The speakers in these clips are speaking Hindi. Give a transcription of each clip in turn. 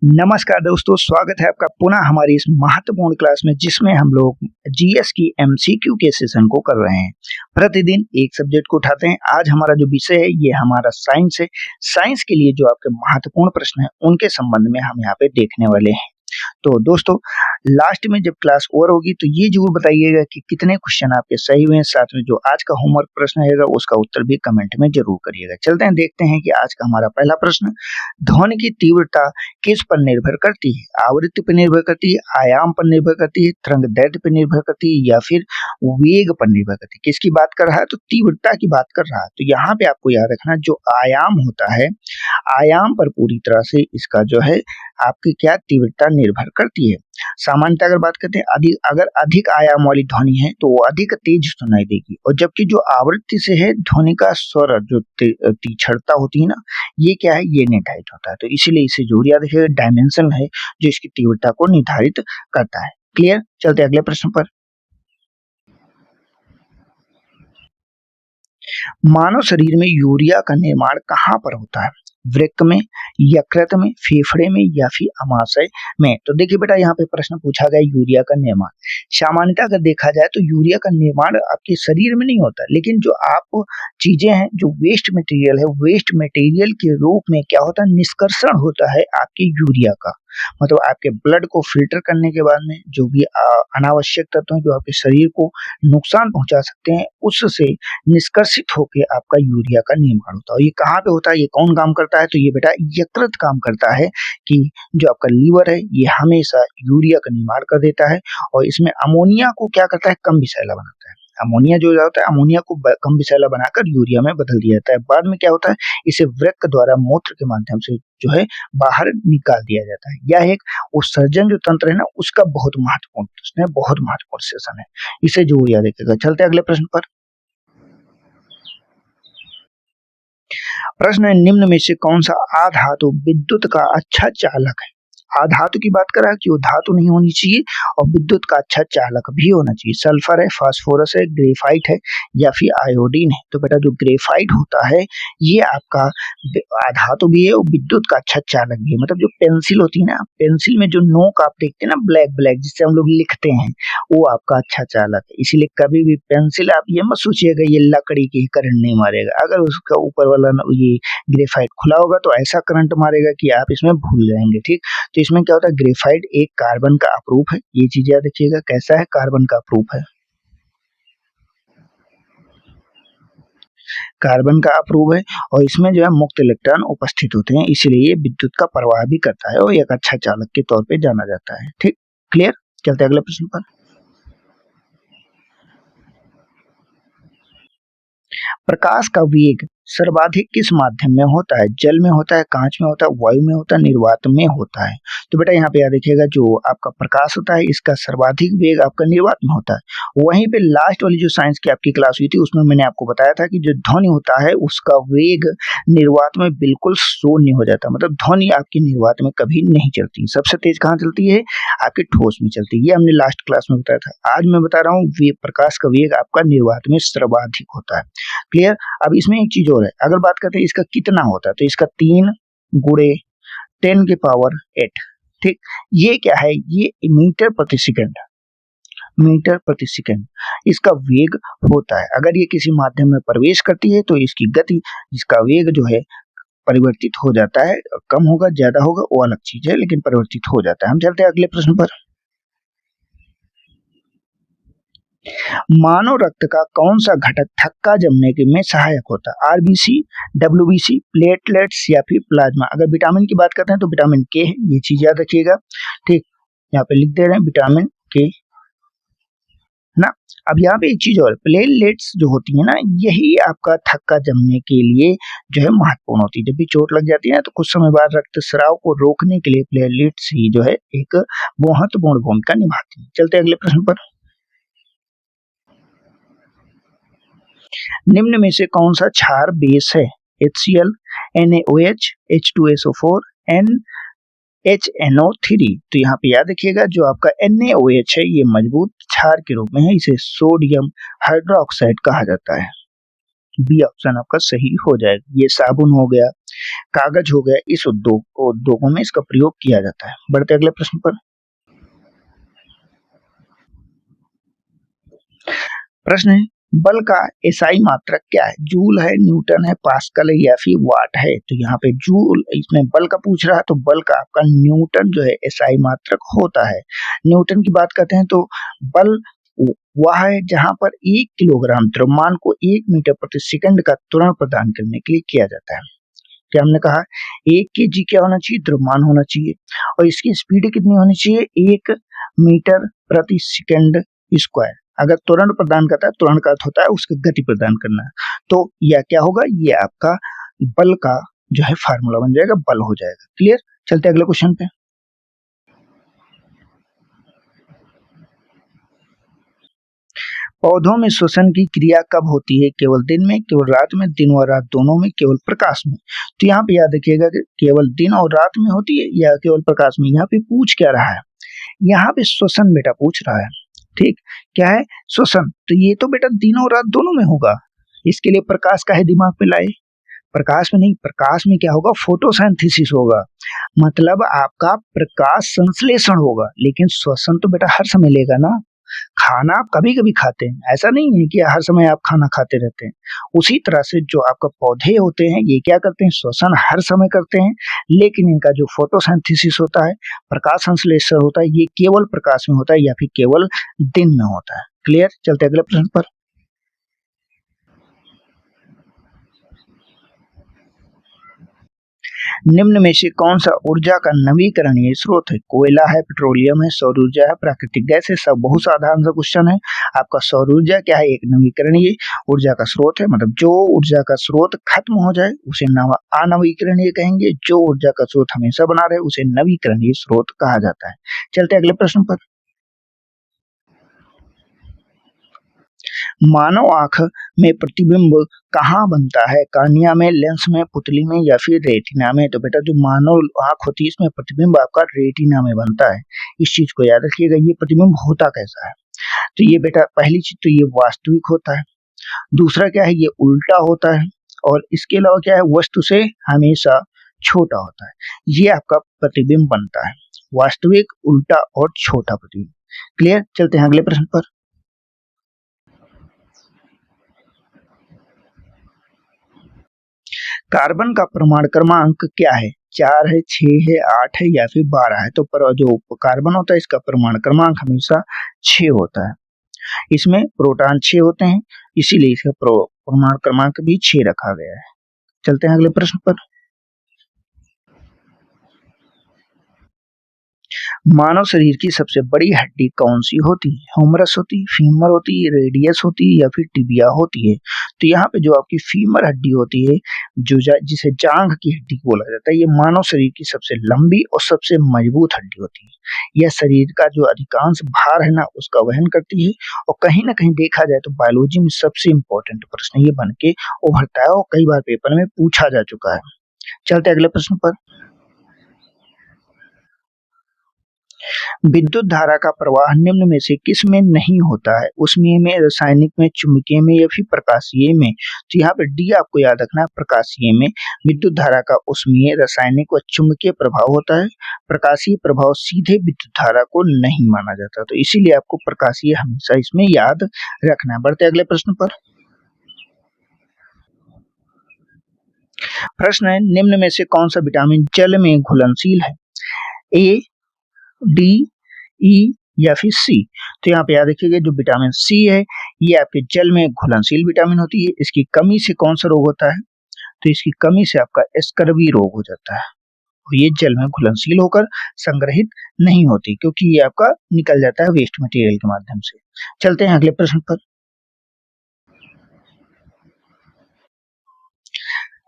नमस्कार दोस्तों, स्वागत है आपका पुनः हमारी इस महत्वपूर्ण क्लास में जिसमें हम लोग जीएस की एमसीक्यू के सेशन को कर रहे हैं। प्रतिदिन एक सब्जेक्ट को उठाते हैं। आज हमारा जो विषय है ये हमारा साइंस है। साइंस के लिए जो आपके महत्वपूर्ण प्रश्न हैं उनके संबंध में हम यहाँ पे देखने वाले हैं। तो दोस्तों, लास्ट में जब क्लास ओवर होगी तो ये जरूर बताइएगा कि कितने क्वेश्चन आपके सही हुए हैं। साथ में जो आज का होमवर्क प्रश्न रहेगा उसका उत्तर भी कमेंट में जरूर करिएगा। चलते हैं, देखते हैं कि आज का हमारा पहला प्रश्न, ध्वनि की तीव्रता किस पर निर्भर करती है? आवृत्ति पर निर्भर करती है, आयाम पर निर्भर करती है, तरंग दैर्ध्य पर निर्भर करती है या फिर वेग पर निर्भर करती है? किसकी बात कर रहा है? तो तीव्रता की बात कर रहा है। तो यहाँ पे आपको याद रखना, जो आयाम होता है, आयाम पर पूरी तरह से इसका जो है आपकी क्या तीव्रता निर्भर करती है। सामान्यतः अगर बात करते हैं, अगर अधिक आयाम वाली ध्वनि है तो वो अधिक तेज सुनाई देगी, और जबकि जो आवृत्ति से है ध्वनि का स्वर जो तीक्ष्णता होती है ना, ये क्या है, ये निर्धारित होता है। तो इसीलिए इसे जरूर याद रखिएगा, डायमेंशन है जो इसकी तीव्रता को निर्धारित करता है। क्लियर? चलते अगले प्रश्न पर। मानव शरीर में यूरिया का निर्माण कहाँ पर होता है? वृक्क में, यकृत में, फेफड़े में या फिर अमाशय में? तो देखिए बेटा, यहाँ पे प्रश्न पूछा गया यूरिया का निर्माण। सामान्यतः अगर देखा जाए तो यूरिया का निर्माण आपके शरीर में नहीं होता, लेकिन जो आप चीजें हैं, जो वेस्ट मटेरियल है, वेस्ट मटेरियल के रूप में क्या होता है, निष्कर्षण होता है आपके यूरिया का। मतलब आपके ब्लड को फिल्टर करने के बाद में जो भी अनावश्यक तत्व हैं जो आपके शरीर को नुकसान पहुंचा सकते हैं, उससे निष्कर्षित होकर आपका यूरिया का निर्माण होता है। ये कहाँ पे होता है, ये कौन काम करता है? तो ये बेटा यकृत काम करता है कि जो आपका लीवर है ये हमेशा यूरिया का निर्माण कर देता है, और इसमें अमोनिया को क्या करता है, कम विषैला बनाता है। अमोनिया जो होता है, अमोनिया को कम विषैला बनाकर यूरिया में बदल दिया जाता है। बाद में क्या होता है, इसे वृक्क द्वारा मूत्र के माध्यम से जो है बाहर निकाल दिया जाता है। यह एक उत्सर्जन जो तंत्र है ना, उसका बहुत महत्वपूर्ण प्रश्न है, बहुत महत्वपूर्ण सेशन है, इसे जरूर याद रखिएगा। चलते हैं अगले प्रश्न पर। प्रश्न है, निम्न में से कौन सा अधातु विद्युत का अच्छा चालक है? अधातु की बात कर रहा है कि वो धातु नहीं होनी चाहिए, और विद्युत का अच्छा चालक भी होना चाहिए। सल्फर है, फास्फोरस है, ग्रेफाइट है या फिर आयोडीन है? तो बेटा जो ग्रेफाइट होता है ये आपका अधातु भी है और विद्युत का अच्छा चालक भी है। मतलब जो पेंसिल होती है ना, पेंसिल में जो नोक आप देखते हैं ना, ब्लैक ब्लैक जिससे हम लोग लिखते हैं, वो आपका अच्छा चालक है। इसीलिए कभी भी पेंसिल आप ये मत सोचिएगा ये लकड़ी की करंट नहीं मारेगा। अगर उसका ऊपर वाला ये ग्रेफाइट खुला होगा तो ऐसा करंट मारेगा कि आप इसमें भूल जाएंगे। ठीक, तो इसमें क्या होता है, ग्रेफाइट एक कार्बन का अपरूप है। ये चीज याद रखिएगा, कैसा है, कार्बन का अपरूप है। कार्बन का अपरूप है, और इसमें जो है मुक्त इलेक्ट्रॉन उपस्थित होते हैं, इसीलिए ये विद्युत का प्रवाह भी करता है और एक अच्छा चालक के तौर पे जाना जाता है। ठीक, क्लियर? चलते हैं अगले प्रश्न पर। प्रकाश का वेग सर्वाधिक किस माध्यम में होता है? जल में होता है, कांच में होता है, वायु में होता है, निर्वात में होता है? तो बेटा यहाँ पे याद रखिएगा, जो आपका प्रकाश होता है इसका सर्वाधिक वेग आपका निर्वात में होता है। वहीं पे लास्ट वाली जो साइंस की आपकी क्लास हुई थी उसमें मैंने आपको बताया था कि जो ध्वनि होता है उसका वेग निर्वात में बिल्कुल शून्य हो जाता है। मतलब ध्वनि आपकी निर्वात में कभी नहीं चलती। सबसे तेज कहाँ चलती है? आपके ठोस में चलती है। ये हमने लास्ट क्लास में बताया था। आज मैं बता रहा हूँ प्रकाश का वेग आपका निर्वात में सर्वाधिक होता है। क्लियर? अब इसमें एक चीज और है, अगर बात करते हैं इसका कितना होता है, तो इसका 3 गुणे 10 की पावर 8। ठीक, ये क्या है, ये मीटर प्रति सेकंड, मीटर प्रति सेकंड इसका वेग होता है। अगर ये किसी माध्यम में प्रवेश करती है तो इसकी गति, इसका वेग जो है परिवर्तित हो जाता है। कम होगा, ज्यादा होगा, वो अलग चीज है, लेकिन परिवर्तित हो जाता है। हम चलते हैं अगले प्रश्न पर। मानव रक्त का कौन सा घटक थक्का जमने के में सहायक होता है? आरबीसी, डब्ल्यूबीसी, प्लेटलेट्स या फिर प्लाज्मा? अगर विटामिन की बात करते हैं तो विटामिन के है, ये चीज याद रखिएगा। ठीक, यहाँ पे लिख दे रहे हैं विटामिन के ना। अब यहाँ पे एक चीज और, प्लेटलेट्स जो होती है ना, यही आपका थक्का जमने के लिए जो है महत्वपूर्ण होती है। जब भी चोट लग जाती है ना तो कुछ समय बाद रक्त स्राव को रोकने के लिए प्लेटलेट्स ही जो है एक महत्वपूर्ण भूमिका निभाती है। चलते अगले प्रश्न पर। निम्न में से कौन सा क्षार बेस है? HCl, NaOH, H2SO4, NHNO3? तो यहाँ पे याद रखिएगा, जो आपका NaOH है ये मजबूत क्षार के रूप में है, इसे सोडियम हाइड्रोक्साइड कहा जाता है। बी ऑप्शन आपका सही हो जाएगा। ये साबुन हो गया, कागज हो गया, इस उद्योगों में इसका प्रयोग किया जाता है। बढ़ते अगले प्रश्न पर। प्रश्न है, बल का एसआई मात्रक क्या है? जूल है, न्यूटन है, पास्कल है या फिर वाट है? तो यहाँ पे जूल, इसमें बल का पूछ रहा है तो बल का आपका न्यूटन जो है एसआई मात्रक होता है। न्यूटन की बात करते हैं तो बल वह है जहां पर 1 किलोग्राम द्रव्यमान को 1 मीटर प्रति सेकंड का त्वरण प्रदान करने के लिए किया जाता है। क्या हमने कहा? 1 केजी क्या होना चाहिए? द्रव्यमान होना चाहिए। और इसकी स्पीड कितनी होनी चाहिए? 1 मीटर प्रति सेकंड स्क्वायर। अगर त्वरण प्रदान करता है, त्वरण का अर्थ होता है उसकी गति प्रदान करना, तो यह क्या होगा? ये आपका बल का जो है फार्मूला बन जाएगा, बल हो जाएगा। क्लियर? चलते अगले क्वेश्चन पे। पौधों में श्वसन की क्रिया कब होती है? केवल दिन में, केवल रात में, दिन और रात दोनों में, केवल प्रकाश में? तो यहाँ पे याद रखिएगा कि केवल दिन और रात में होती है या केवल प्रकाश में। यहाँ पे पूछ क्या रहा है? यहाँ पे श्वसन बेटा पूछ रहा है। ठीक, क्या है? श्वसन। तो ये तो बेटा दिन और रात दोनों में होगा, इसके लिए प्रकाश का है दिमाग में लाए। प्रकाश में नहीं, प्रकाश में क्या होगा? फोटोसिंथेसिस होगा, मतलब आपका प्रकाश संश्लेषण होगा। लेकिन श्वसन तो बेटा हर समय लेगा ना। खाना आप कभी कभी खाते हैं, ऐसा नहीं है कि हर समय आप खाना खाते रहते हैं। उसी तरह से जो आपका पौधे होते हैं ये क्या करते हैं? श्वसन हर समय करते हैं, लेकिन इनका जो फोटोसिंथेसिस होता है, प्रकाश संश्लेषण होता है, ये केवल प्रकाश में होता है या फिर केवल दिन में होता है। क्लियर? चलते अगले प्रश्न पर। निम्न में से कौन सा ऊर्जा का नवीकरणीय स्रोत है? कोयला है, पेट्रोलियम है, सौर ऊर्जा है, प्राकृतिक गैस है? सब बहुत साधारण सा क्वेश्चन है। आपका सौर ऊर्जा क्या है? एक नवीकरणीय ऊर्जा का स्रोत है, मतलब जो ऊर्जा का स्रोत खत्म हो जाए उसे अनवीकरणीय कहेंगे, जो ऊर्जा का स्रोत हमेशा बना रहे उसे नवीकरणीय स्रोत कहा जाता है। चलते अगले प्रश्न पर। मानव आंख में प्रतिबिंब कहाँ बनता है? कार्निया में, लेंस में, पुतली में या फिर रेटिना में? तो बेटा जो मानव आंख होती है इसमें प्रतिबिंब आपका रेटिना में बनता है। इस चीज को याद रखिएगा। ये प्रतिबिंब होता कैसा है? तो ये बेटा पहली चीज तो ये वास्तविक होता है, दूसरा क्या है? ये उल्टा होता है, और इसके अलावा क्या है? वस्तु से हमेशा छोटा होता है। ये आपका प्रतिबिंब बनता है, वास्तविक, उल्टा और छोटा प्रतिबिंब। क्लियर? चलते हैं अगले प्रश्न पर। कार्बन का परमाणु क्रमांक क्या है? 4 है, 6 है, 8 है या फिर 12 है? तो जो कार्बन होता है इसका परमाणु क्रमांक हमेशा 6 होता है। इसमें प्रोटॉन 6 होते हैं, इसीलिए इसका परमाणु क्रमांक भी 6 रखा गया है। चलते हैं अगले प्रश्न पर। मानव शरीर की सबसे बड़ी हड्डी कौन सी होती है? ह्यूमरस होती, फीमर होती, रेडियस होती या फिर टिबिया होती है? तो यहाँ पे जो आपकी फीमर हड्डी होती है, जो जिसे जांघ की हड्डी बोला जाता है, ये मानव शरीर की सबसे लंबी और सबसे मजबूत हड्डी होती है। यह शरीर का जो अधिकांश भार है ना उसका वहन करती है, और कहीं ना कहीं देखा जाए तो बायोलॉजी में सबसे इंपॉर्टेंट प्रश्न ये बन के उभरता है और कई बार पेपर में पूछा जा चुका है। चलते अगले प्रश्न पर। विद्युत धारा का प्रवाह निम्न में से किस में नहीं होता है? उष्मीय में, रासायनिक में, चुंबकीय में या फिर प्रकाशीय में? तो यहाँ पे डी आपको याद रखना है, प्रकाशीय में। विद्युत धारा का उष्मीय, रासायनिक व चुंबकीय प्रभाव होता है। प्रकाशीय प्रभाव सीधे विद्युत धारा को नहीं माना जाता, तो इसीलिए आपको प्रकाशीय हमेशा इसमें याद रखना है। बढ़ते अगले प्रश्न पर। प्रश्न है, निम्न में से कौन सा विटामिन जल में घुलनशील है? ए, डी, ई या फिर सी? तो यहाँ पे याद रखिएगा जो विटामिन सी है ये आपके जल में घुलनशील विटामिन होती है। इसकी कमी से कौन सा रोग होता है? तो इसकी कमी से आपका स्कर्वी रोग हो जाता है, और ये जल में घुलनशील होकर संग्रहित नहीं होती, क्योंकि ये आपका निकल जाता है वेस्ट मटेरियल के माध्यम से। चलते हैं अगले प्रश्न पर।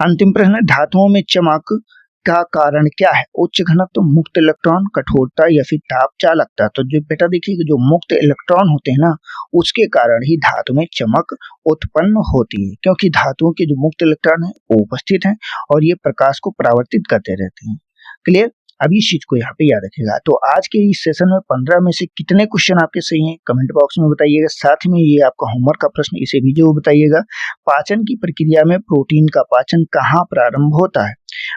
अंतिम प्रश्न, धातुओं में चमक का कारण क्या है? उच्च घनत्व, मुक्त इलेक्ट्रॉन, कठोरता या फिर ताप चालकता? तो जो बेटा देखिए जो मुक्त इलेक्ट्रॉन होते हैं ना उसके कारण ही धातु में चमक उत्पन्न होती है, क्योंकि धातुओं के जो मुक्त इलेक्ट्रॉन है वो उपस्थित हैं और ये प्रकाश को परावर्तित करते रहते हैं। क्लियर? अब इस चीज को यहाँ पे याद रखिएगा। तो आज के इस सेशन में 15 में से कितने क्वेश्चन आपके सही हैं कमेंट बॉक्स में बताइएगा। साथ में ये आपका होमवर्क का प्रश्न इसे भी जो बताइएगा। पाचन की प्रक्रिया में प्रोटीन का पाचन कहाँ प्रारंभ होता है?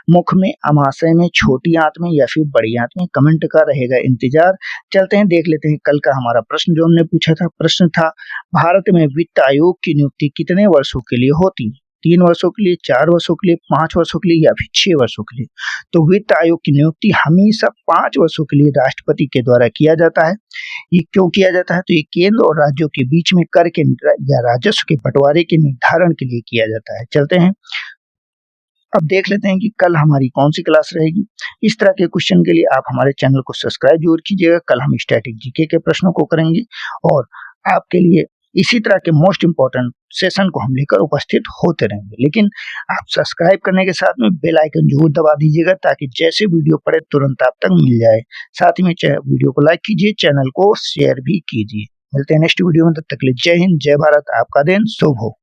मुख में, अमाशय में, छोटी आंत में या फिर बड़ी आंत में? कमेंट का रहेगा इंतजार। चलते हैं देख लेते हैं कल का हमारा प्रश्न जो हमने पूछा था। प्रश्न था भारत में वित्त आयोग की नियुक्ति कितने वर्षों के लिए होती है? 3 वर्षों के लिए, 4 वर्षों के लिए, 5 वर्षों के लिए या फिर 6 वर्षों के लिए? तो वित्त आयोग की नियुक्ति हमेशा 5 वर्षों के लिए राष्ट्रपति के द्वारा किया जाता है। ये क्यों किया जाता है? तो ये केंद्र और राज्यों के बीच में कर के या राजस्व के बंटवारे के निर्धारण के लिए किया जाता है। चलते हैं अब देख लेते हैं कि कल हमारी कौन सी क्लास रहेगी। इस तरह के क्वेश्चन के लिए आप हमारे चैनल को सब्सक्राइब जरूर कीजिएगा। कल हम स्टैटिक जीके के प्रश्नों को करेंगे और आपके लिए इसी तरह के मोस्ट इंपॉर्टेंट सेशन को हम लेकर उपस्थित होते रहेंगे। लेकिन आप सब्सक्राइब करने के साथ में बेल आइकन जरूर दबा दीजिएगा ताकि जैसे वीडियो पड़े तुरंत आप तक मिल जाए। साथ ही में वीडियो को लाइक कीजिए, चैनल को शेयर भी कीजिए। मिलते हैं नेक्स्ट वीडियो में, तब तक के लिए जय हिंद, जय भारत, आपका दिन शुभ हो।